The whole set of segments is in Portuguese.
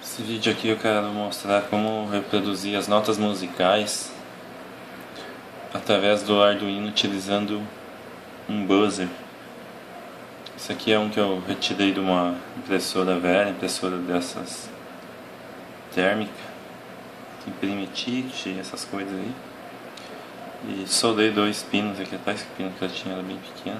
Nesse vídeo aqui eu quero mostrar como reproduzir as notas musicais através do Arduino utilizando um buzzer. Esse aqui é um que eu retirei de uma impressora velha, impressora dessas térmica, que imprime ticket, essas coisas aí. E soldei dois pinos aqui atrás, que o pino que eu tinha era bem pequeno.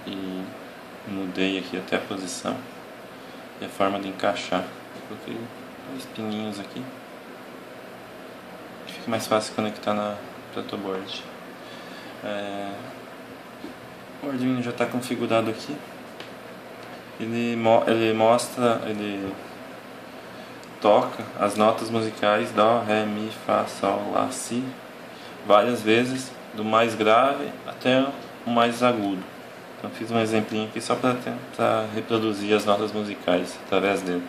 E mudei aqui até a posição e a forma de encaixar. Coloquei dois pininhos aqui. Fica mais fácil conectar na protoboard. O Arduino já está configurado aqui. Ele toca as notas musicais Dó, Ré, Mi, Fá, Sol, Lá, Si várias vezes, do mais grave até o mais agudo. Então fiz um exemplinho aqui só para tentar reproduzir as notas musicais através dele.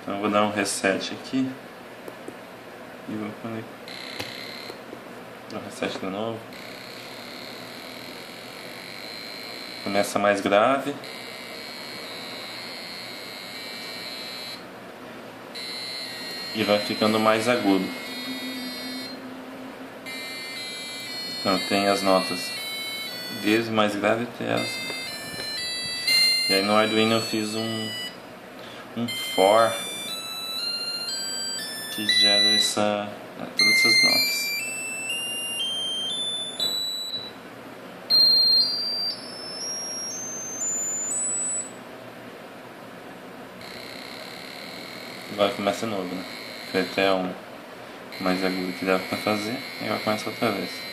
Então eu vou dar um reset aqui e vou conectar. Dar um reset de novo. Começa mais grave. E vai ficando mais agudo. Então tem as notas desde o mais grave até as... E aí no Arduino eu fiz um for que gera todas essas notas. Agora começa novo, né? Foi até um mais agudo que dava pra fazer, e agora começa outra vez.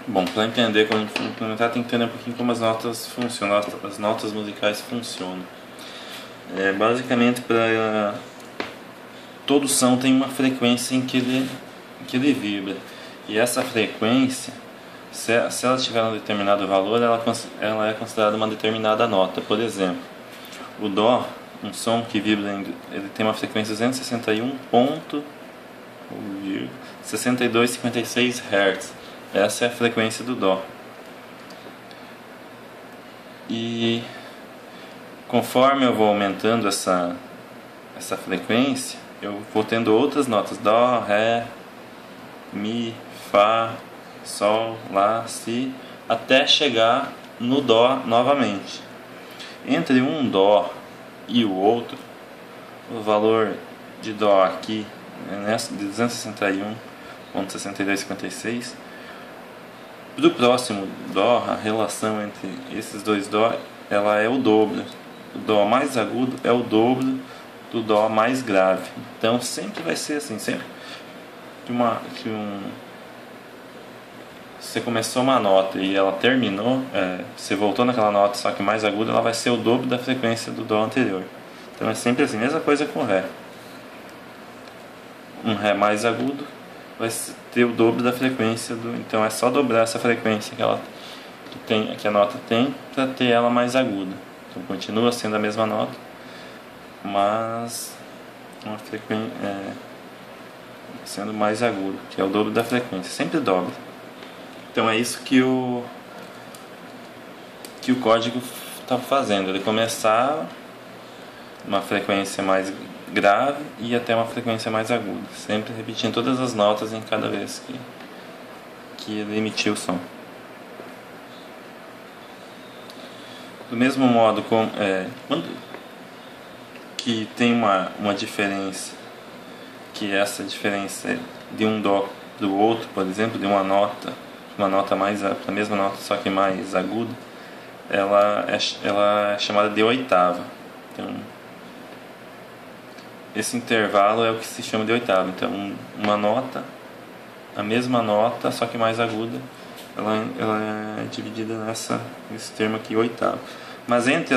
Bom, para entender como implementar, tem que entender um pouquinho como as notas funcionam, as notas musicais funcionam. Basicamente, para todo som tem uma frequência em que ele vibra, e essa frequência, se ela tiver um determinado valor, ela é considerada uma determinada nota. Por exemplo, o Dó, um som que vibra, ele tem uma frequência 261.6256 Hz. Essa é a frequência do Dó. E conforme eu vou aumentando essa frequência, eu vou tendo outras notas: Dó, Ré, Mi, Fá, Sol, Lá, Si, até chegar no Dó novamente. Entre um Dó e o outro, o valor de Dó aqui é de 261.6256. Para o próximo Dó, a relação entre esses dois Dó, ela é o dobro. O Dó mais agudo é o dobro do Dó mais grave. Então sempre vai ser assim, sempre você começou uma nota e ela terminou, você voltou naquela nota, só que mais aguda, ela vai ser o dobro da frequência do Dó anterior. Então é sempre assim, mesma coisa com o Ré. Um Ré mais agudo vai ter o dobro da frequência então é só dobrar essa frequência que a nota tem para ter ela mais aguda. Então continua sendo a mesma nota, mas uma frequência sendo mais aguda, que é o dobro da frequência, sempre dobra. Então é isso que o código está fazendo, ele começar uma frequência mais grave e até uma frequência mais aguda, sempre repetindo todas as notas em cada vez que ele emitiu o som. Do mesmo modo, quando que tem uma diferença, que essa diferença de um Dó do outro, por exemplo, de uma nota mais, a mesma nota só que mais aguda, ela é chamada de oitava. Então esse intervalo é o que se chama de oitava. Então uma nota, a mesma nota só que mais aguda, ela é dividida nesse termo aqui, oitava. Mas entre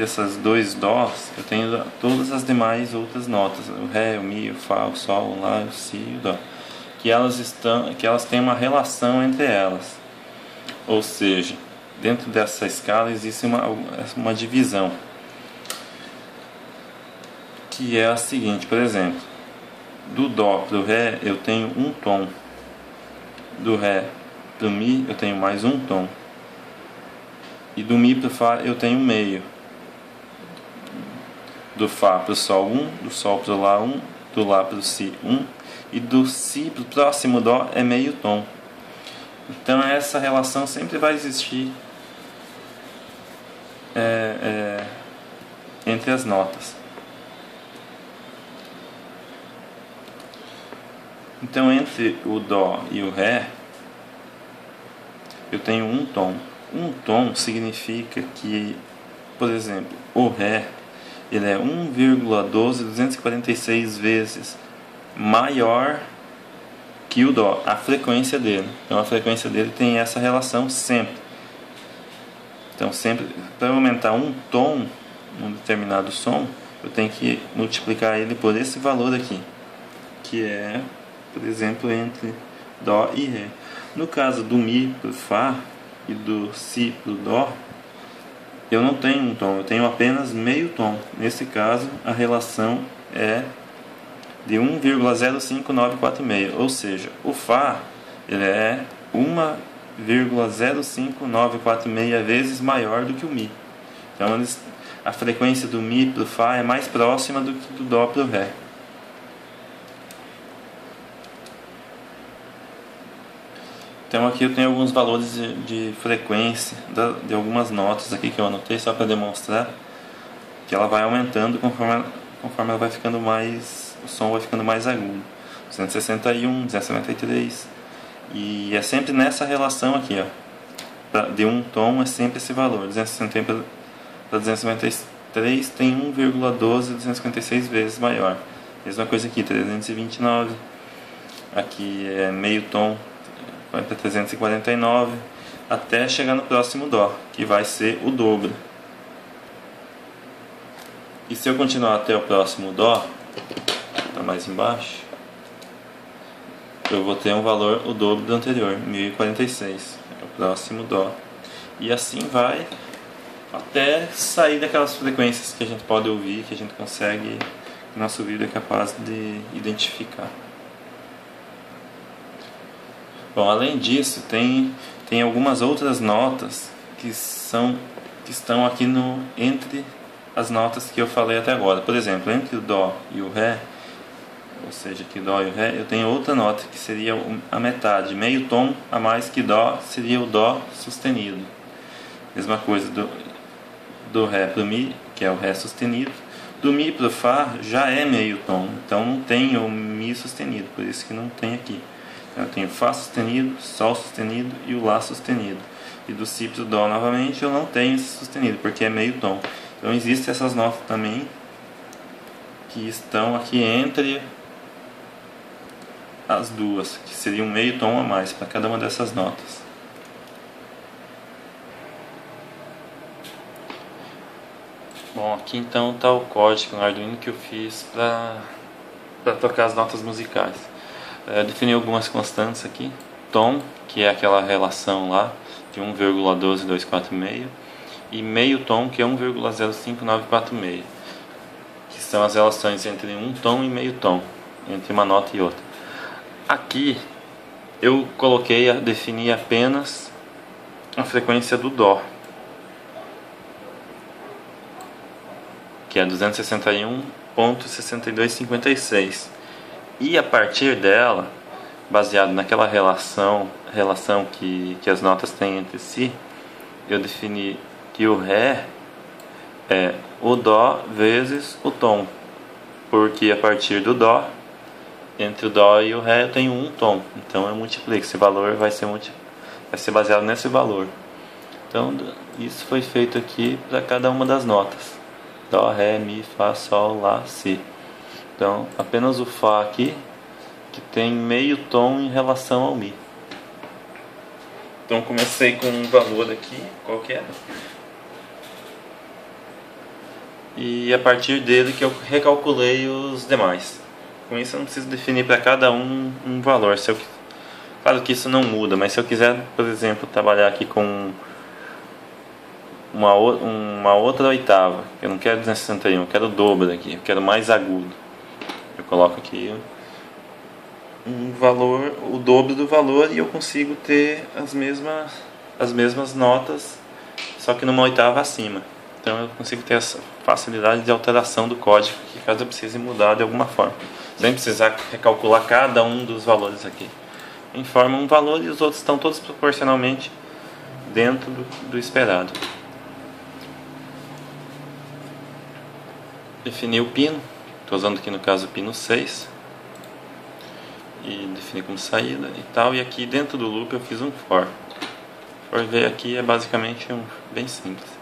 essas dois Dós eu tenho todas as demais outras notas: o Ré, o Mi, o Fá, o Sol, o Lá, o Si e o Dó, que elas têm uma relação entre elas. Ou seja, dentro dessa escala existe uma divisão, que é a seguinte: por exemplo, do Dó para o Ré eu tenho um tom, do Ré para o Mi eu tenho mais um tom, E do Mi para o Fá eu tenho meio. Do Fá para o Sol 1, do Sol para o Lá 1, do Lá para o Si 1, e do Si para o próximo Dó é meio tom. Então essa relação sempre vai existir entre as notas. Então entre o Dó e o Ré eu tenho um tom. Um tom significa que, por exemplo, o Ré ele é 1,12246 vezes maior que o Dó, a frequência dele. Então a frequência dele tem essa relação sempre. Então sempre, para aumentar um tom num determinado som, eu tenho que multiplicar ele por esse valor aqui, que é, por exemplo, entre Dó e Ré. No caso do Mi para o Fá e do Si para o Dó, eu não tenho um tom, eu tenho apenas meio tom. Nesse caso, a relação é de 1,05946, ou seja, o Fá ele é 1,05946 vezes maior do que o Mi. Então a frequência do Mi para o Fá é mais próxima do que do Dó para o Ré. Então aqui eu tenho alguns valores de frequência de algumas notas aqui que eu anotei só para demonstrar que ela vai aumentando conforme ela vai ficando mais, o som vai ficando mais agudo. 261, 293, e é sempre nessa relação aqui, ó. De um tom é sempre esse valor. 261 para 293 tem 1,12256 vezes maior. Mesma coisa aqui, 329. Aqui é meio tom, vai para 349, até chegar no próximo Dó, que vai ser o dobro. E se eu continuar até o próximo Dó, está mais embaixo, eu vou ter um valor o dobro do anterior, 1046, é o próximo Dó. E assim vai até sair daquelas frequências que a gente pode ouvir, que a gente consegue, que o nosso ouvido é capaz de identificar. Bom, além disso, tem algumas outras notas que estão aqui entre as notas que eu falei até agora. Por exemplo, entre o Dó e o Ré, ou seja, aqui Dó e o Ré, eu tenho outra nota que seria a metade, meio tom a mais que Dó, seria o Dó sustenido. Mesma coisa do Ré para o Mi, que é o Ré sustenido. Do Mi para o Fá já é meio tom, então não tem o Mi sustenido, por isso que não tem aqui. Eu tenho Fá sustenido, Sol sustenido e o Lá sustenido. E do Si para o Dó novamente eu não tenho esse sustenido, porque é meio tom. Então existem essas notas também que estão aqui entre as duas, que seria um meio tom a mais para cada uma dessas notas. Bom, aqui então está o código no Arduino que eu fiz para tocar as notas musicais. Eu defini algumas constantes aqui. Tom, que é aquela relação lá de 1,12246, e meio tom, que é 1,05946, que são as relações entre um tom e meio tom, entre uma nota e outra. Aqui eu defini apenas a frequência do Dó, que é 261.6256, e a partir dela, baseado naquela relação que as notas têm entre si, eu defini que o Ré é o Dó vezes o tom, porque a partir do Dó, entre o Dó e o Ré eu tenho um tom, então eu multiplico, esse valor vai ser baseado nesse valor. Então isso foi feito aqui para cada uma das notas: Dó, Ré, Mi, Fá, Sol, Lá, Si. Então apenas o Fá aqui que tem meio tom em relação ao Mi. Então comecei com um valor aqui qualquer, e a partir dele que eu recalculei os demais. Com isso eu não preciso definir para cada um valor. Claro que isso não muda, mas se eu quiser, por exemplo, trabalhar aqui com uma outra oitava, eu não quero 261, eu quero o dobro aqui, eu quero mais agudo, eu coloco aqui um valor, o dobro do valor, e eu consigo ter as mesmas notas só que numa oitava acima. Então eu consigo ter essa facilidade de alteração do código, que caso eu precise mudar de alguma forma, sem precisar recalcular cada um dos valores aqui. Informa um valor e os outros estão todos proporcionalmente dentro do esperado. Definir o pino, estou usando aqui no caso o pino 6, e definir como saída e tal, e aqui dentro do loop eu fiz um for. For ver aqui é basicamente bem simples.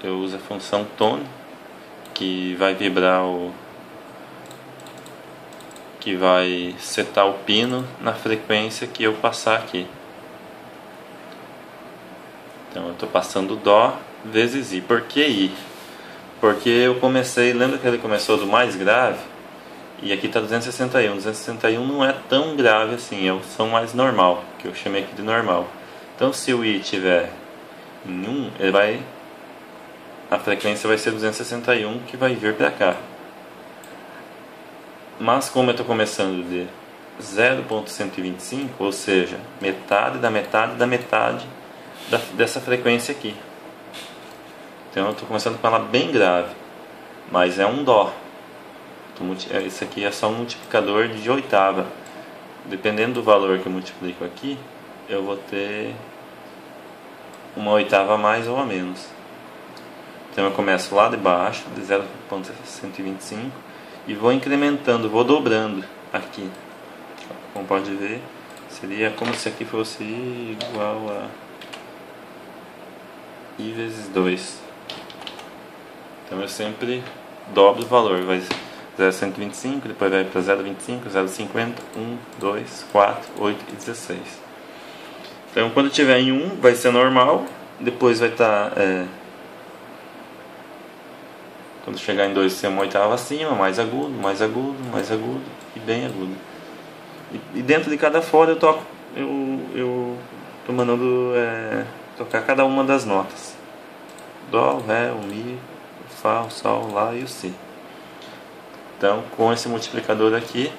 Eu uso a função tone, que vai vibrar que vai setar o pino na frequência que eu passar aqui. Então eu estou passando Dó vezes I. Por que I? Porque eu comecei, lembra que ele começou do mais grave? E aqui está 261. 261 não é tão grave assim, é o som mais normal, que eu chamei aqui de normal. Então se o I estiver em 1, a frequência vai ser 261 que vai vir para cá. Mas como eu estou começando de 0.125, ou seja, metade da metade da metade dessa frequência aqui. Então eu estou começando com ela bem grave, mas é um Dó. Isso aqui é só um multiplicador de oitava. Dependendo do valor que eu multiplico aqui, eu vou ter uma oitava a mais ou a menos. Então eu começo lá de baixo, de 0.125, e vou incrementando, vou dobrando aqui. Como pode ver, seria como se aqui fosse I igual a I vezes 2. Então eu sempre dobro o valor, vai 0.125, depois vai para 0.25, 0.50, 1, 2, 4, 8 e 16. Então quando tiver em 1 vai ser normal, depois vai estar... quando chegar em 2 vai ser uma oitava acima, mais agudo, mais agudo, mais agudo e bem agudo. E dentro de cada fora eu toco, eu tô mandando tocar cada uma das notas. Dó, Ré, o Mi, o Fá, o Sol, o Lá e o Si. Então com esse multiplicador aqui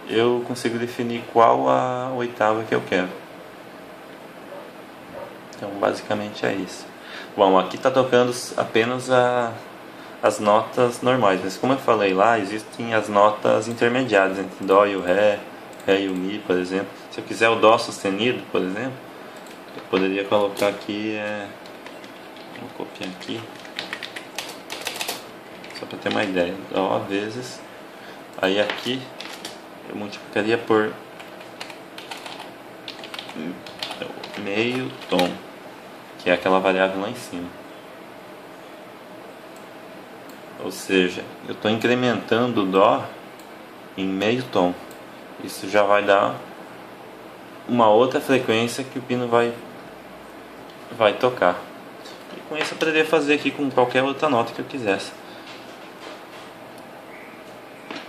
eu consigo definir qual a oitava que eu quero. Então basicamente é isso. Bom, aqui está tocando apenas as notas normais, mas como eu falei lá, existem as notas intermediárias entre Dó e o Ré, Ré e o Mi, por exemplo. Se eu quiser o Dó sustenido, por exemplo, eu poderia colocar aqui, vou copiar aqui, só para ter uma ideia, Dó vezes, aí aqui eu multiplicaria por meio tom, que é aquela variável lá em cima. Ou seja, eu estou incrementando o Dó em meio tom. Isso já vai dar uma outra frequência que o pino vai tocar. E com isso eu poderia fazer aqui com qualquer outra nota que eu quisesse.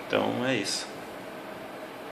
Então é isso.